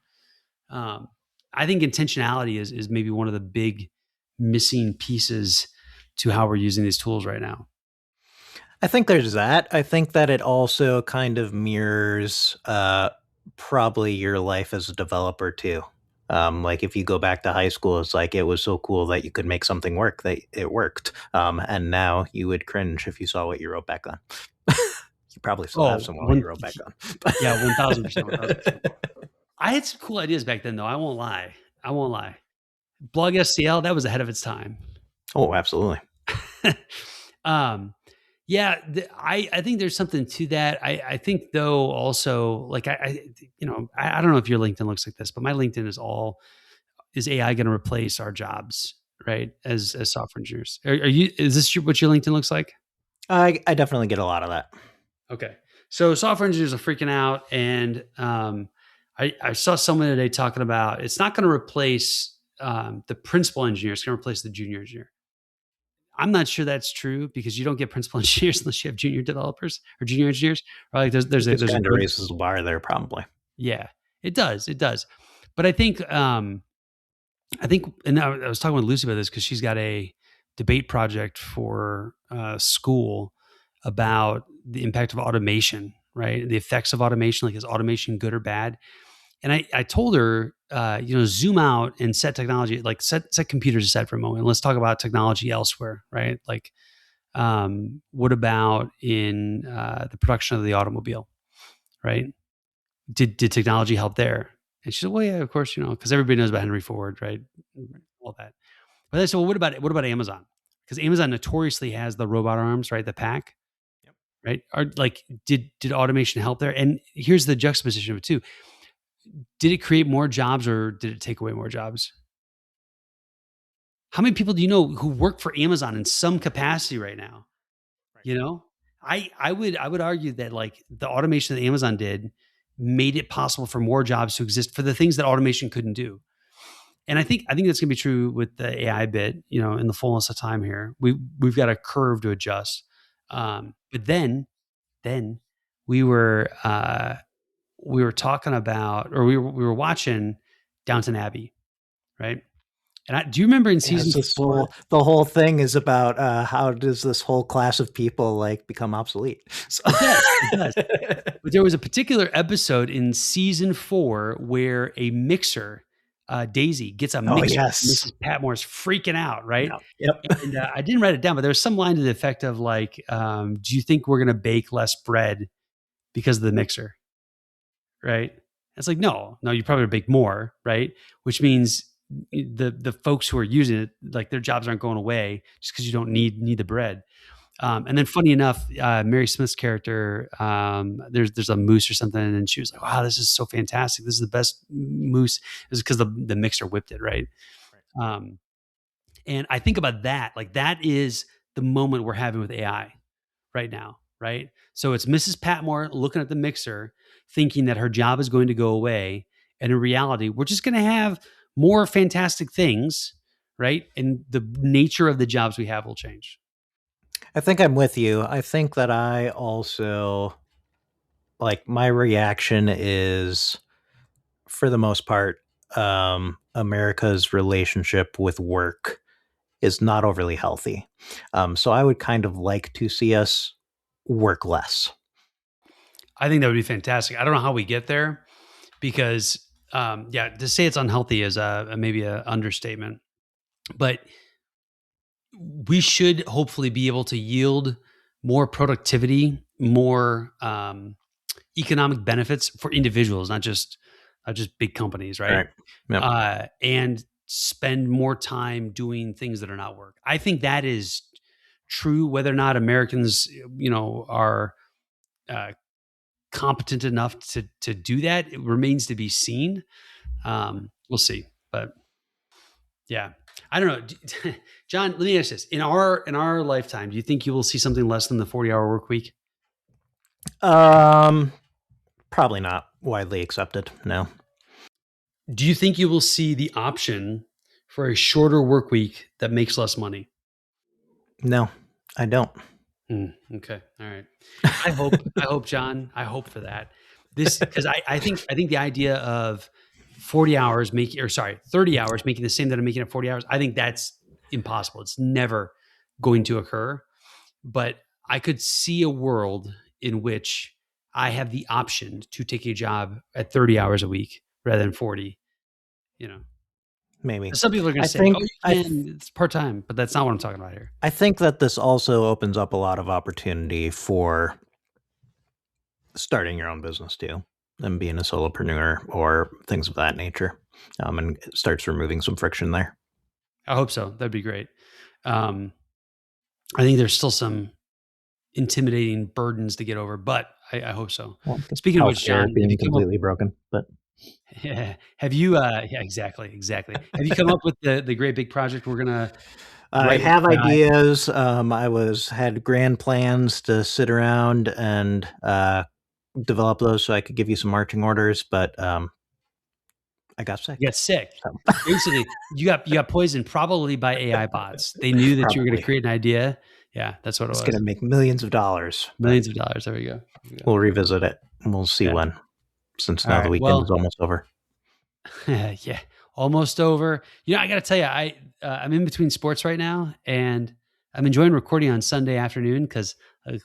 Um, I think intentionality is maybe one of the big missing pieces to how we're using these tools right now. I think there's that. I think that it also kind of mirrors probably your life as a developer too. Like if you go back to high school, it's like it was so cool that you could make something work that it worked. And now you would cringe if you saw what you wrote back on. You probably still have Oh, some of what you wrote back on. yeah, 1000%, 1000%. I had some cool ideas back then, though. I won't lie. Blog STL, that was ahead of its time. Oh, absolutely. Yeah, I think there's something to that. I think though also like I don't know if your LinkedIn looks like this, but my LinkedIn is AI going to replace our jobs, right? As software engineers, is this what your LinkedIn looks like? I definitely get a lot of that. Okay, so software engineers are freaking out, and I saw someone today talking about it's not going to replace the principal engineer; it's going to replace the junior engineer. I'm not sure that's true because you don't get principal engineers unless you have junior developers or junior engineers. Or like there's It a kind of raises the bar there, probably. yeah, it does, But I think and I was talking with Lucy about this because she's got a debate project for school about the impact of automation, right? The effects of automation, like is automation good or bad? And I told her, zoom out and set technology, like set computers aside for a moment. Let's talk about technology elsewhere, right? Like, what about in the production of the automobile, right? Did technology help there? And she said, well, yeah, of course, because everybody knows about Henry Ford, right? All that. But I said, well, what about Amazon? Because Amazon notoriously has the robot arms, right? The pack, Yep. right? Are like, did automation help there? And here's the juxtaposition of it too. Did it create more jobs or did it take away more jobs? How many people do you know who work for Amazon in some capacity right now? Right. You know, I would argue that like the automation that Amazon did made it possible for more jobs to exist for the things that automation couldn't do. And I think that's going to be true with the AI bit. In the fullness of time here, we've got a curve to adjust. But then we were talking about, or we were watching Downton Abbey, right? And do you remember in season 4? The whole thing is about how does this whole class of people like become obsolete? So. It does. But there was a particular episode in season 4 where a mixer, Daisy, gets a mixer. Oh, yes. Mrs. Patmore's freaking out, right? Yep. And I didn't write it down, but there was some line to the effect of like, do you think we're going to bake less bread because of the mixer? Right? It's like, no, you probably bake more, right? Which means the folks who are using it, like their jobs aren't going away just because you don't need the bread. And then funny enough, Mary Smith's character, there's a moose or something, and she was like, wow, this is so fantastic. This is the best moose. It was because the mixer whipped it, right? And I think about that, like that is the moment we're having with AI right now, right? So it's Mrs. Patmore looking at the mixer, thinking that her job is going to go away. And in reality, we're just going to have more fantastic things, right? And the nature of the jobs we have will change. I think I'm with you. I think that I also, like, my reaction is, for the most part, America's relationship with work is not overly healthy. So I would kind of like to see us work less. I think that would be fantastic. I don't know how we get there because, to say it's unhealthy is maybe an understatement. But we should hopefully be able to yield more productivity, more economic benefits for individuals, not just big companies, right? Yep. And spend more time doing things that are not work. I think that is true. Whether or not Americans, are competent enough to do that, it remains to be seen. We'll see, but yeah, I don't know. John, let me ask this: in our lifetime, do you think you will see something less than the 40-hour work week? Probably not widely accepted. No. Do you think you will see the option for a shorter work week that makes less money? No, I don't. Okay. All right. I hope, John, I hope for that. Because I think the idea of 30 hours making the same that I'm making at 40 hours, I think that's impossible. It's never going to occur. But I could see a world in which I have the option to take a job at 30 hours a week rather than 40, Maybe. Some people are going to say, it's part-time, but that's not what I'm talking about here. I think that this also opens up a lot of opportunity for starting your own business too, and being a solopreneur or things of that nature, and it starts removing some friction there. I hope so. That'd be great. I think there's still some intimidating burdens to get over, but I hope so. Well, speaking of which, John, being completely broken, but yeah, have you? Exactly. Have you come up with the great big project we're gonna? I have ideas. I had grand plans to sit around and develop those so I could give you some marching orders, but I got sick. You got sick. So. Basically, you got poisoned probably by AI bots. They knew that you were going to create an idea. Yeah, that's what it was. It's going to make millions of dollars. Millions of dollars. There we go. We'll revisit it. We'll see when. Since now the weekend is almost over. Yeah, almost over. I got to tell you, I'm in between sports right now, and I'm enjoying recording on Sunday afternoon because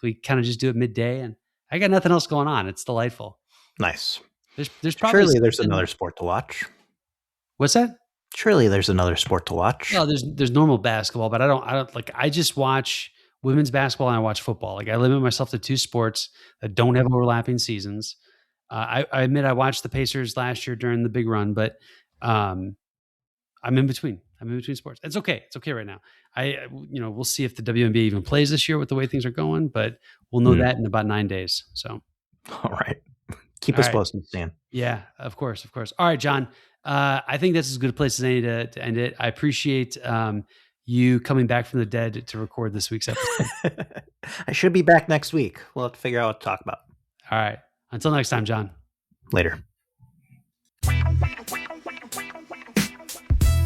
we kind of just do it midday, and I got nothing else going on. It's delightful. Nice. There's probably there's another sport to watch. What's that? Surely there's another sport to watch. No, there's normal basketball, but I don't like. I just watch women's basketball and I watch football. Like I limit myself to two sports that don't have overlapping seasons. I admit I watched the Pacers last year during the big run, but I'm in between. I'm in between sports. It's okay. It's okay right now. We'll see if the WNBA even plays this year with the way things are going, but we'll know that in about 9 days. So, all right. Keep us posted, Stan. Yeah, of course. All right, John. I think this is as good a place as any to end it. I appreciate you coming back from the dead to record this week's episode. I should be back next week. We'll have to figure out what to talk about. All right. Until next time, John. Later.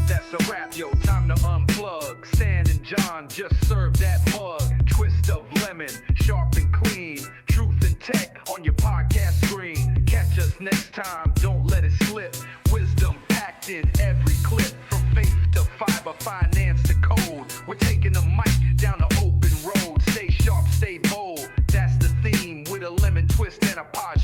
That's a wrap, yo. Time to unplug. Stan and John just served that mug. Twist of lemon, sharp and clean. Truth and tech on your podcast screen. Catch us next time. Don't let it slip. Wisdom packed in every clip. From faith to fiber, finance to code. We're taking the mic down the open road. Stay sharp, stay bold. That's the theme with a lemon twist and a pod